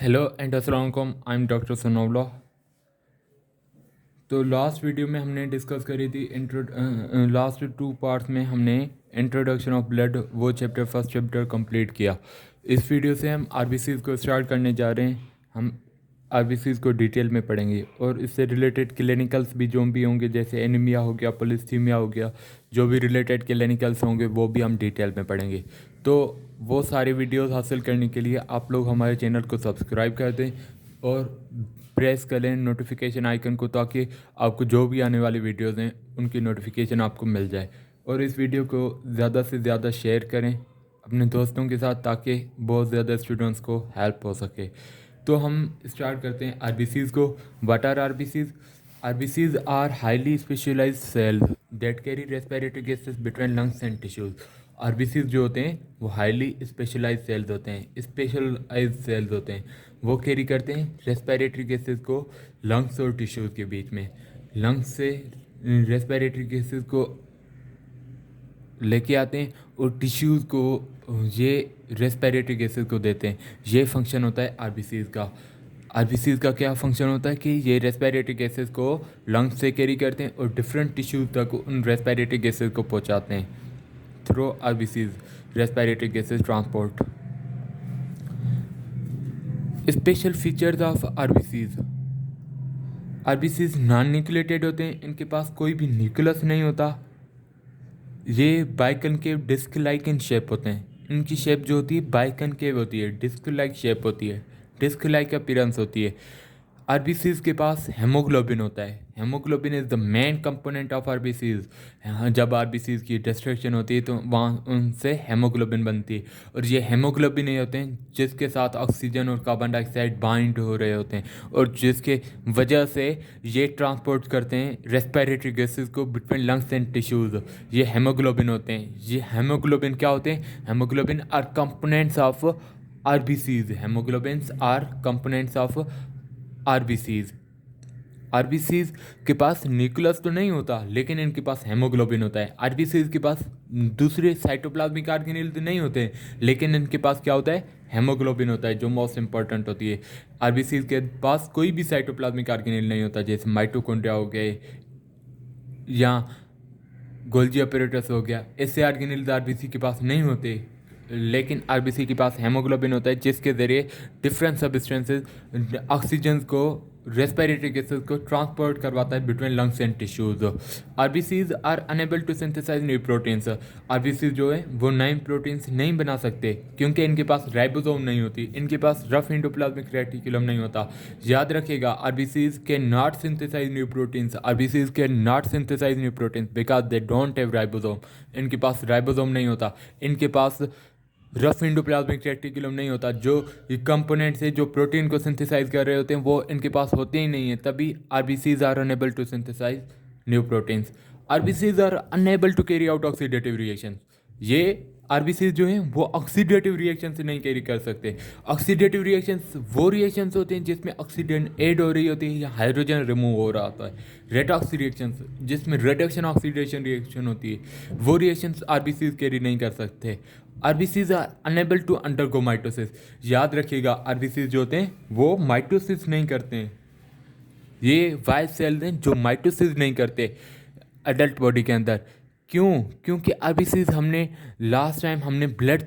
Hello and अस्सलाम वालेकुम, I am doctor सनोवला। तो लास्ट वीडियो में हमने डिस्कस करी थी लास्ट 2 पार्ट्स में हमने इंट्रोडक्शन ऑफ ब्लड वो चैप्टर फर्स्ट चैप्टर कंप्लीट किया। इस वीडियो से हम आरबीसीज़ को स्टार्ट करने जा रहे हैं। हम आरबीसीज़ को डिटेल में पढ़ेंगे और इससे रिलेटेड क्लिनिकल्स भी जो भी होंगे, जैसे एनीमिया हो गया, पोलिसीमिया हो गया, जो भी रिलेटेड क्लिनिकल्स होंगे वो भी हम डिटेल में पढ़ेंगे। तो वो सारे वीडियोस हासिल करने के लिए आप लोग हमारे चैनल को सब्सक्राइब कर दें और प्रेस कर लें नोटिफिकेशन आइकन को, ताकि आपको जो भी आने वाली वीडियोस हैं उनकी नोटिफिकेशन आपको मिल जाए। और इस वीडियो को ज़्यादा से ज़्यादा शेयर करें अपने दोस्तों के साथ, ताकि बहुत ज़्यादा स्टूडेंट्स को हेल्प हो सके। तो हम स्टार्ट करते हैं आरबीसीज़ को। What are RBCs? RBCs are highly specialised cells that carry respiratory gases between lungs and tissues. RBCs जो होते हैं वो हाईली स्पेशलाइज्ड सेल्स होते हैं, स्पेशलाइज्ड सेल्स होते हैं। वो कैरी करते हैं रेस्पिरेटरी गैसेस को लंग्स और टिश्यूज़ के बीच में। लंग्स से रेस्पिरेटरी गैसेस को लेके आते हैं और टिश्यूज़ को ये रेस्पिरेटरी गैसेस को देते हैं। ये फंक्शन होता है आरबीसीज़ का। आरबीसीज़ का क्या फंक्शन होता है कि ये रेस्पिरेटरी गैसेस को लंग्स से कैरी करते हैं और डिफरेंट टिश्यूज़ तक उन रेस्पिरेटरी गैसेस को पहुंचाते हैं through RBCs respiratory gases transport. Special features of RBCs. RBCs non nucleated होते हैं, इनके पास कोई भी न्यूक्लियस नहीं होता। ये biconcave disc like in shape होते हैं। इनकी शेप जो होती है बाइकनकेव होती है, डिस्क लाइक शेप होती है, डिस्क लाइक अपीयरेंस होती है। आरबीसीज़ के पास हेमोग्लोबिन होता है। Haemoglobin is the main component of RBCs. जब आरबीसीज़ की डिस्ट्रक्शन होती है तो वहाँ उनसे हेमोग्लोबिन बनती है, और ये हेमोग्लोबिन ही होते हैं जिसके साथ ऑक्सीजन और कार्बन डाइऑक्साइड बाइंड हो रहे होते हैं, और जिसके वजह से ये ट्रांसपोर्ट करते हैं रेस्पिरेटरी गैसेस को बिटवीन लंग्स एंड टिश्यूज़। ये हेमोग्लोबिन होते हैं। ये हेमोग्लोबिन क्या होते हैं? Haemoglobin are components of RBCs. Haemoglobins are components of RBCs. RBCs के पास न्यूक्लियस तो नहीं होता, लेकिन इनके पास हेमोग्लोबिन होता है। आरबीसीज़ के पास दूसरे साइटोप्लाज्मिक ऑर्गेनेल तो नहीं होते, लेकिन इनके पास क्या होता है? हेमोग्लोबिन होता है, जो मोस्ट इंपॉर्टेंट होती है। आरबीसीज़ के पास कोई भी साइटोप्लाज्मिक ऑर्गेनेल नहीं होता, जैसे माइटोकॉन्ड्रिया हो गए या गोल्जी अपैरेटस हो गया। ऐसे ऑर्गेनेल्स आरबीसी के पास नहीं होते, लेकिन आरबीसी के पास हेमोग्लोबिन होता है, जिसके ज़रिए डिफरेंट सब्सटेंसेस ऑक्सीजन को रेस्पिरेटरी गैसेस को ट्रांसपोर्ट करवाता है between lungs and tissues. RBCs are unable to synthesise new proteins. RBCs जो है वो नए प्रोटीन्स नहीं बना सकते, क्योंकि इनके पास राइबोसोम नहीं होती, इनके पास रफ एंडोप्लाज्मिक रेटिकुलम नहीं होता। याद रखिएगा, आरबीसीज के not synthesise new proteins. RBCs के not synthesise new proteins because they don't have ribosome. इनके पास राइबोसोम नहीं होता, इनके पास रफ एंडोप्लाज्मिक रेटिकुलम नहीं होता। जो कंपोनेंट्स है जो प्रोटीन को सिंथेसाइज कर रहे होते हैं वो इनके पास होते ही नहीं है, तभी RBCs are unable to synthesise new proteins. RBCs are unable to carry out oxidative reaction. ये आरबीसीज जो हैं वो ऑक्सीडेटिव रिएक्शन से नहीं कैरी कर सकते। ऑक्सीडेटिव रिएक्शंस वो रिएक्शंस होते हैं जिसमें ऑक्सीजन ऐड हो रही होती है या हाइड्रोजन रिमूव हो रहा होता है। रेडॉक्स रिएक्शंस जिसमें रिडक्शन ऑक्सीडेशन रिएक्शन होती है, वो रिएक्शंस आरबीसीज कैरी नहीं कर सकते। RBCs are unable to undergo mitosis. याद रखिएगा, आरबीसीज जो होते हैं वो माइटोसिस नहीं करते हैं। ये वाइट सेल्स हैं जो माइटोसिस नहीं करते एडल्ट बॉडी के अंदर। क्यों? क्योंकि आरबीसीज हमने लास्ट टाइम हमने ब्लड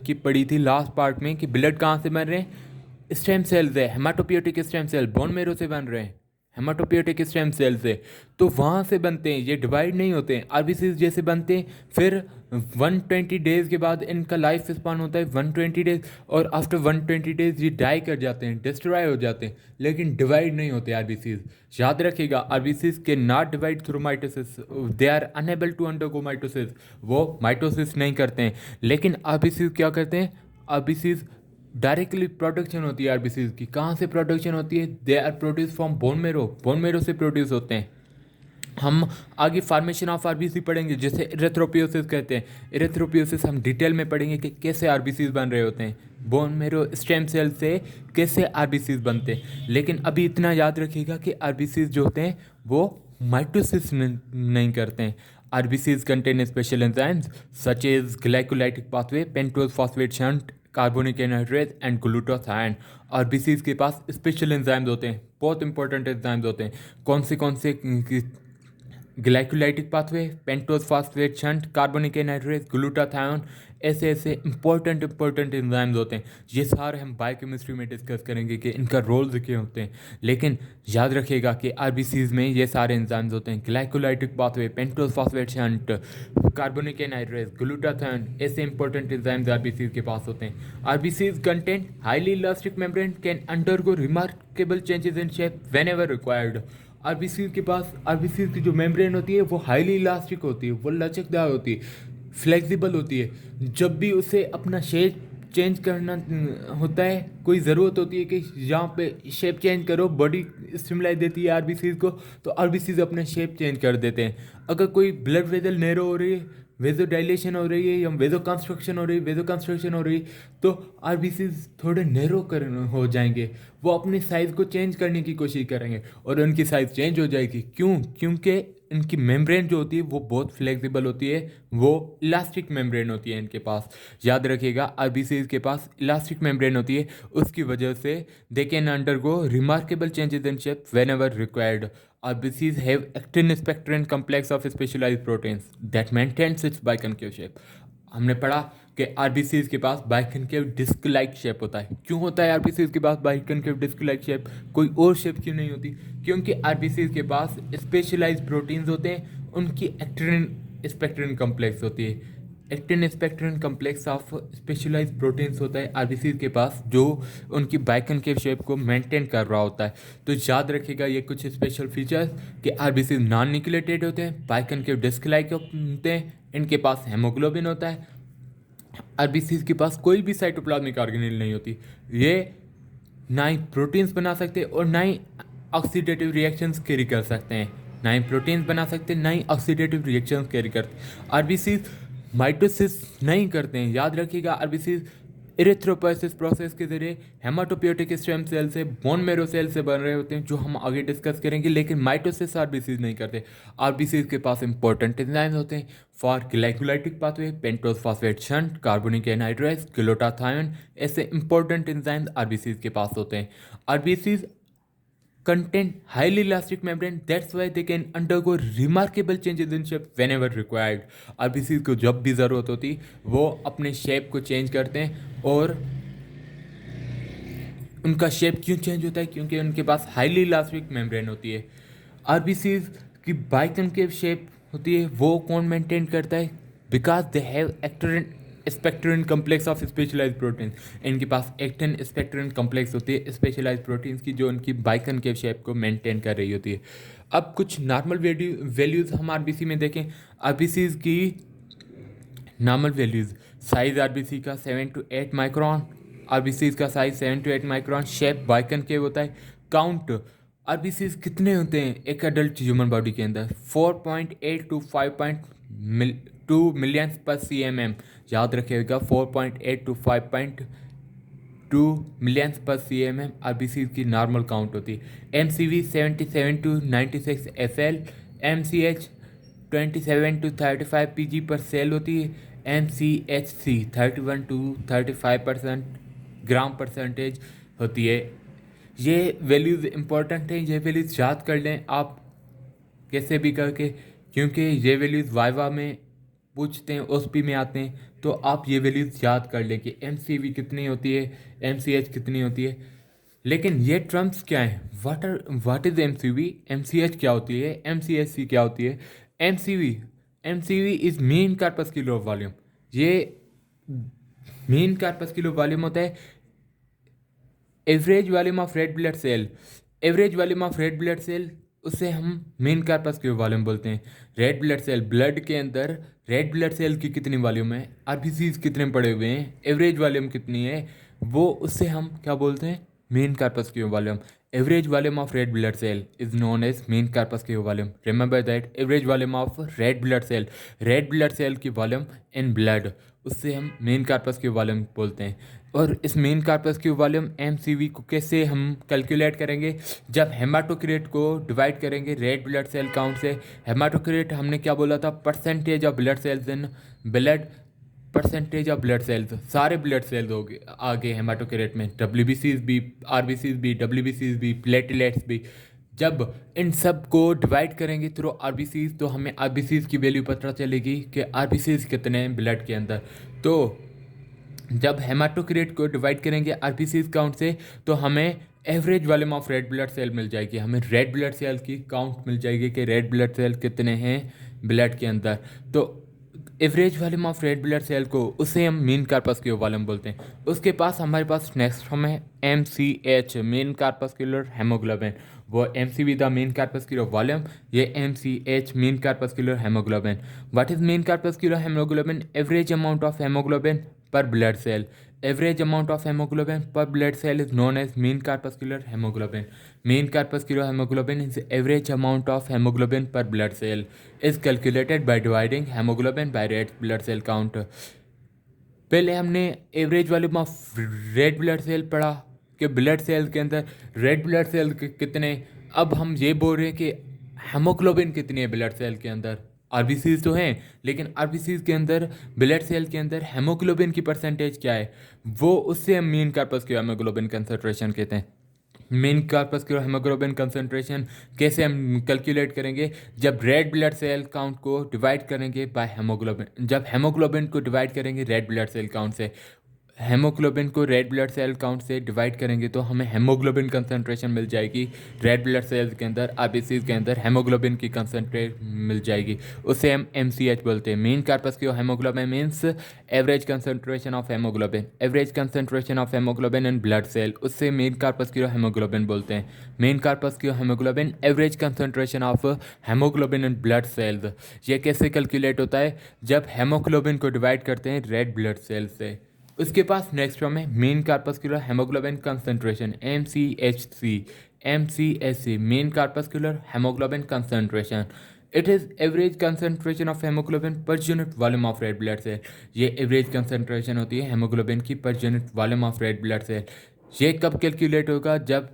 की पढ़ी थी लास्ट पार्ट में, कि ब्लड कहाँ से बन रहे हैं? स्टेम सेल्स है, haematopoietic stem cell bone marrow से बन रहे हैं, हेमाटोपोएटिक स्टेम सेल से, तो वहाँ से बनते हैं। ये डिवाइड नहीं होते हैं। आरबीसीज जैसे बनते हैं, फिर 120 डेज़ के बाद इनका लाइफ स्पान होता है 120 डेज़, और आफ्टर 120 डेज़ ये डाई कर जाते हैं, डिस्ट्रॉय हो जाते हैं, लेकिन डिवाइड नहीं होते आरबीसीज। याद रखिएगा, आरबीसीज के not divide through mitosis, they are unable to undergo mitosis. वो माइटोसिस नहीं करते हैं, लेकिन आरबीसीज क्या करते हैं? आरबीसीज डायरेक्टली प्रोडक्शन होती है आरबीसीज की। कहाँ से प्रोडक्शन होती है? They are produce from bone marrow, bone marrow से प्रोड्यूस होते हैं। हम आगे फार्मेशन ऑफ आरबीसी पढ़ेंगे, जैसे इरेथ्रोपियोसिस कहते हैं। इरेथ्रोपियोसिस हम डिटेल में पढ़ेंगे कि कैसे आरबीसीज बन रहे होते हैं, बोन मेरो स्टेम सेल से कैसे आरबीसीज बनते हैं। लेकिन अभी इतना याद रखिएगा कि आरबीसीज जो होते हैं वो माइटोसिस नहीं करते हैं। RBCs contain special enzymes such as glycolytic pathway, pentose phosphate shunt carbonic anhydrase and glutathione. RBCs के पास स्पेशल एंजाइम्स होते हैं, बहुत इंपॉर्टेंट एंजाइम्स होते हैं। कौन से glycolytic pathway, pentose phosphate shunt, carbonic anhydrase, glutathione, ऐसे ऐसे इंपॉर्टेंट एंजाइम्स होते हैं। ये सारे हम बायोकेमिस्ट्री में डिस्कस करेंगे कि इनका रोल क्या होते हैं। लेकिन याद रखिएगा कि आरबीसीज में ये सारे एंजाइम्स होते हैं, glycolytic pathway, pentose phosphate shunt, carbonic anhydrase, glutathione, ऐसे इंपॉर्टेंट एंजाइम्स आरबीसीज के पास होते हैं। RBCs content highly elastic membrane can undergo remarkable changes in shape whenever required. RBCs के पास आरबीसीज की जो मेम्ब्रेन होती है वो हाईली इलास्टिक होती है, वो लचकदार होती है, फ्लेक्सिबल होती है। जब भी उसे अपना शेप चेंज करना होता है, कोई ज़रूरत होती है कि यहाँ पे शेप चेंज करो, बॉडी स्टिमुलाई देती है आरबीसीज को, तो आरबीसीज अपना शेप चेंज कर देते हैं। अगर कोई ब्लड वेसल नैरो हो रही है, वेजो डायलेशन हो रही है या वेजो कंस्ट्रक्शन हो रही तो आरबीसीज थोड़े नैरो कर हो जाएंगे, वो अपनी साइज़ को चेंज करने की कोशिश करेंगे और उनकी साइज़ चेंज हो जाएगी। क्योंकि इनकी मेम्ब्रेन जो होती है वो बहुत फ्लेक्सिबल होती है, वो इलास्टिक मेम्ब्रेन होती है इनके पास। याद रखिएगा आरबीसीज के पास इलास्टिक मेम्ब्रेन होती है, उसकी वजह से they can undergo remarkable changes in shape whenever required. RBCs have actin spectrin complex of specialized proteins that maintains its biconcave shape। हमने पढ़ा कि आरबीसीज के पास बाइकनकेव डिस्क लाइक शेप होता है। क्यों होता है आरबीसीज के पास बाइकनकेव डिस्क लाइक शेप, कोई और शेप क्यों नहीं होती? क्योंकि आरबीसीज के पास स्पेशलाइज्ड प्रोटीन्स होते हैं, उनकी एक्टिन स्पेक्ट्रिन कम्प्लेक्स होती है। Actin spectrin complex of specialised proteins होता है आरबीसीज के पास, जो उनकी बाइकनकेव शेप को मेंटेन कर रहा होता है। तो याद रखिएगा ये कुछ स्पेशल फीचर्स कि आरबीसीज नॉन न्यूक्लिएटेड होते हैं, बाइकनकेव डिस्क लाइक होते हैं, इनके पास हेमोग्लोबिन होता है। आरबीसीज के पास कोई भी साइटोप्लाज्मिक ऑर्गेनेल नहीं होती, ये ना ही प्रोटीन्स बना सकते और ना ही ऑक्सीडेटिव रिएक्शंस कैरी कर सकते हैं, ना ही प्रोटीन्स बना सकते ना ही ऑक्सीडेटिव रिएक्शंस कैरी करते। आरबीसीज माइटोसिस नहीं करते हैं। याद रखिएगा आरबीसीज इरिथ्रोपोइसिस प्रोसेस के जरिए हेमाटोपोइएटिक स्टेम सेल से बोन मैरो सेल से बन रहे होते हैं, जो हम आगे डिस्कस करेंगे। लेकिन माइटोसिस आरबीसीज नहीं करते। आरबीसीज के पास इंपॉर्टेंट एंजाइम्स होते हैं for glycolytic pathway, pentose phosphate shunt, carbonic anhydrase, glutathione, ऐसे इंपॉर्टेंट एंजाइम्स आरबीसीज के पास होते हैं। RBCs contain highly elastic membrane, that's why they can undergo remarkable changes in shape whenever required। RBC को जब भी ज़रूरत होती वो अपने शेप को चेंज करते हैं। और उनका शेप क्यों चेंज होता है? क्योंकि उनके पास हाईली इलास्टिक मेम्ब्रेन होती है। आरबीसी की बाइकनकेव शेप होती है, वो कौन मेंटेन करता है? Because they have actin spectrin complex of specialised protein. इनके पास एक्टिन स्पेक्ट्रिन कम्प्लेक्स होती है स्पेशलाइज्ड प्रोटीन्स की, जो उनकी बाइकनकेव शेप को मेंटेन कर रही होती है। अब कुछ नॉर्मल वैल्यूज़ हम आरबीसी में देखें। आरबीसीज की नॉर्मल वैल्यूज़, साइज आरबीसी का 7 to 8 माइक्रॉन, आरबीसीज का size 7 to 8 micron, shape biconcave होता है। काउंट आरबीसीज कितने होते हैं एक एडल्ट ह्यूमन बॉडी के अंदर? 4.8 to 5.2 मिलियंस पर CMM। याद रखिएगा 4.8 to 5.2 मिलियंस पर CMM आरबीसी की नॉर्मल काउंट होती है। MCV 77 to 96 FL, MCH 27 to 35 PG पर सेल होती है। MCHC 31 to 35% ग्राम परसेंटेज होती है। ये वैल्यूज़ इंपॉर्टेंट हैं, ये वैल्यूज़ याद कर लें आप कैसे भी करके, क्योंकि ये वैल्यूज़ वाइवा में पूछते हैं, ओएसपी में आते हैं, तो आप ये वैल्यूज़ याद कर लें कि MCV कितनी होती है, MCH कितनी होती है। लेकिन ये टर्म्स क्या हैं? व्हाट इज़ MCV, MCH क्या होती है, MCHC क्या होती है? MCV is mean corpuscular of volume. ये मीन कार्पस किलो वॉल्यूम होता है average volume of red blood cell. Average volume of red blood cell, उससे हम मीन कार्पस क्यूब वॉल्यूम बोलते हैं। रेड ब्लड सेल, ब्लड के अंदर red blood cell की कितनी वॉल्यूम है, आरबीसीज कितने पड़े हुए हैं, एवरेज वॉल्यूम कितनी है, वो उससे हम क्या बोलते हैं? Mean corpuscular volume. Average volume of red blood cell is known as mean corpuscular volume. Remember that, average volume of red blood cell की वॉल्यूम इन ब्लड, उससे हम मीन कार्पस क्यूब वॉल्यूम बोलते हैं। और इस mean corpuscular volume MCV को कैसे हम कैलकुलेट करेंगे? जब हेमाटोक्रेट को डिवाइड करेंगे रेड ब्लड सेल काउंट से। हेमाटोक्रेट हमने क्या बोला था? Percentage of blood cells in blood percentage of blood cells, सारे ब्लड सेल्स हो गए आ गए हेमाटोक्रिएट में, WBCs भी, RBCs भी, WBCs भी, प्लेटलेट्स भी। जब इन सब को डिवाइड करेंगे थ्रू RBCs तो हमें RBCs की वैल्यू पता चलेगी कि RBCs कितने हैं ब्लड के अंदर। तो जब हेमाटोक्रिएट को डिवाइड करेंगे RBCs काउंट से तो हमें average volume of red blood cell मिल जाएगी, हमें रेड ब्लड सेल की काउंट मिल जाएगी कि रेड ब्लड सेल कितने हैं ब्लड के अंदर। तो average volume of red blood cell को उसे हम मीन कार्पस्क्यूलर वॉल्यूम बोलते हैं। उसके पास हमारे पास नेक्स्ट फॉर्म है MCH, मीन कार्पस्क्यूलर हेमोग्लोबिन। वो MC the mean corpuscular volume, ये MCH mean corpuscular haemoglobin. What is mean corpuscular haemoglobin? Average amount of haemoglobin per blood cell. Average amount of hemoglobin per blood cell is known as mean corpuscular hemoglobin. Mean corpuscular hemoglobin is average amount of hemoglobin per blood cell. Is calculated by dividing hemoglobin by red blood cell count. पहले हमने average volume of red blood cell पढ़ा कि blood cell के अंदर red blood cell कितने। अब हम ये बोल रहे हैं कि हेमोग्लोबिन कितनी है ब्लड सेल के अंदर। RBCs तो हैं लेकिन RBCs के अंदर ब्लड सेल के अंदर हेमोग्लोबिन की परसेंटेज क्या है, वो उससे हम मीन कार्पस्क्यूलर हेमोग्लोबिन कंसंट्रेशन कहते हैं। मीन कार्पस्क्यूलर हेमोग्लोबिन कंसंट्रेशन कैसे हम कैलकुलेट करेंगे? जब रेड ब्लड सेल काउंट को डिवाइड करेंगे बाय हेमोग्लोबिन, जब हेमोग्लोबिन को डिवाइड करेंगे रेड ब्लड सेल काउंट से, हेमोग्लोबिन को रेड ब्लड सेल काउंट से डिवाइड करेंगे तो हमें हेमोग्लोबिन कंसंट्रेशन मिल जाएगी रेड ब्लड सेल्स के अंदर, RBCs के अंदर हेमोग्लोबिन की कंसंट्रेट मिल जाएगी। उसे हम MCH बोलते हैं। Mean corpuscular haemoglobin means average concentration of haemoglobin, average concentration of haemoglobin in blood cell, उससे मीन कार्पस्क्यूलर हेमोग्लोबिन बोलते हैं। Mean corpuscular haemoglobin average concentration of haemoglobin in blood cells. ये कैसे कैलकुलेट होता है? जब हेमोग्लोबिन को डिवाइड करते हैं रेड ब्लड सेल से। उसके पास नेक्स्ट फॉर्म है mean corpuscular haemoglobin concentration, MCHC, mean corpuscular haemoglobin concentration. It is average concentration of haemoglobin per unit volume of red blood cell. ये एवरेज कंसंट्रेशन होती है हेमोग्लोबिन की per unit volume of red blood cell. ये कब calculate होगा? जब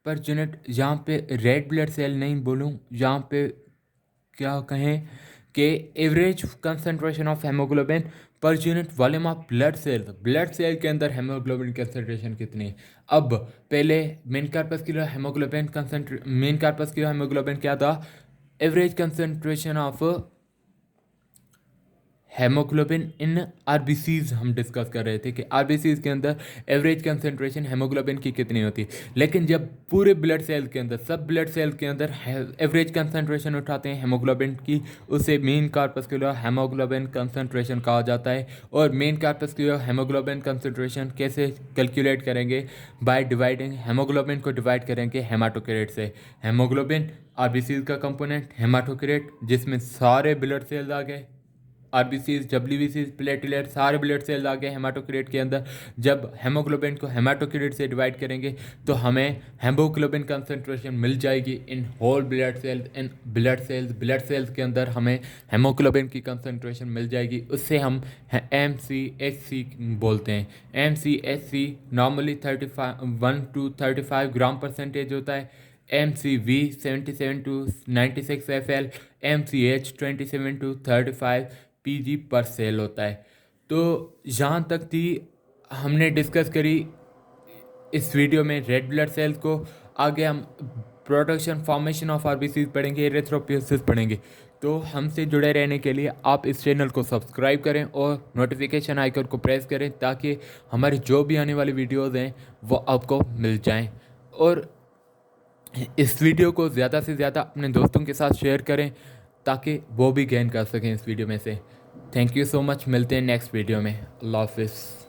per unit, यहाँ पे रेड ब्लड सेल नहीं बोलूँ, यहाँ पे क्या कहें कि average concentration of haemoglobin per unit volume of blood cell. Blood cell के अंदर हेमोग्लोबिन कंसंट्रेशन कितनी है? अब पहले मीन कार्पस्क्यूलर हेमोग्लोबिन क्या था? Average concentration of haemoglobin in RBCs हम डिस्कस कर रहे थे कि RBCs के अंदर एवरेज कंसंट्रेशन हेमोग्लोबिन की कितनी होती है। लेकिन जब पूरे ब्लड सेल के अंदर, सब ब्लड सेल के अंदर एवरेज कंसंट्रेशन उठाते हैं हेमोग्लोबिन की, उसे मीन कार्पस्क्यूलर हेमोग्लोबिन कंसंट्रेशन कहा जाता है। और मीन कार्पस्क्यूलर हेमोग्लोबिन कंसंट्रेशन कैसे कैलकुलेट करेंगे? बाय डिवाइडिंग, हेमोग्लोबिन को डिवाइड करेंगे हेमाटोक्रिएट से। हेमोग्लोबिन RBCs का कंपोनेंट, हेमाटोक्रिएट जिसमें सारे ब्लड सेल्स आ गए, RBCs, WBCs, प्लेटलेट, सारे ब्लड सेल आ गए हेमाटोक्रिएट के अंदर। जब हेमोग्लोबिन को हेमाटोक्रिएट से डिवाइड करेंगे तो हमें हेमोग्लोबिन कंसंट्रेशन मिल जाएगी in whole blood cells, in blood cells के अंदर हमें हेमोग्लोबिन की कंसंट्रेशन मिल जाएगी। उससे हम MCHC बोलते हैं। MCHC normally 1 to 35 gram percentage होता है। MCV 77 to 96 FL, MCH 27 to 35 PG पर सेल होता है। तो यहाँ तक थी हमने डिस्कस करी इस वीडियो में रेड ब्लड सेल्स को। आगे हम प्रोडक्शन, फॉर्मेशन ऑफ RBCs पढ़ेंगे, एरिथ्रोपोइसिस पढ़ेंगे। तो हमसे जुड़े रहने के लिए आप इस चैनल को सब्सक्राइब करें और नोटिफिकेशन आइकन को प्रेस करें ताकि हमारी जो भी आने वाली वीडियोज़ हैं वो आपको मिल जाएं। और इस वीडियो को ज़्यादा से ज़्यादा अपने दोस्तों के साथ शेयर करें ताकि वो भी गेन कर सकें इस वीडियो में से। थैंक यू सो मच, मिलते हैं नेक्स्ट वीडियो में। अल्लाह हाफिज़।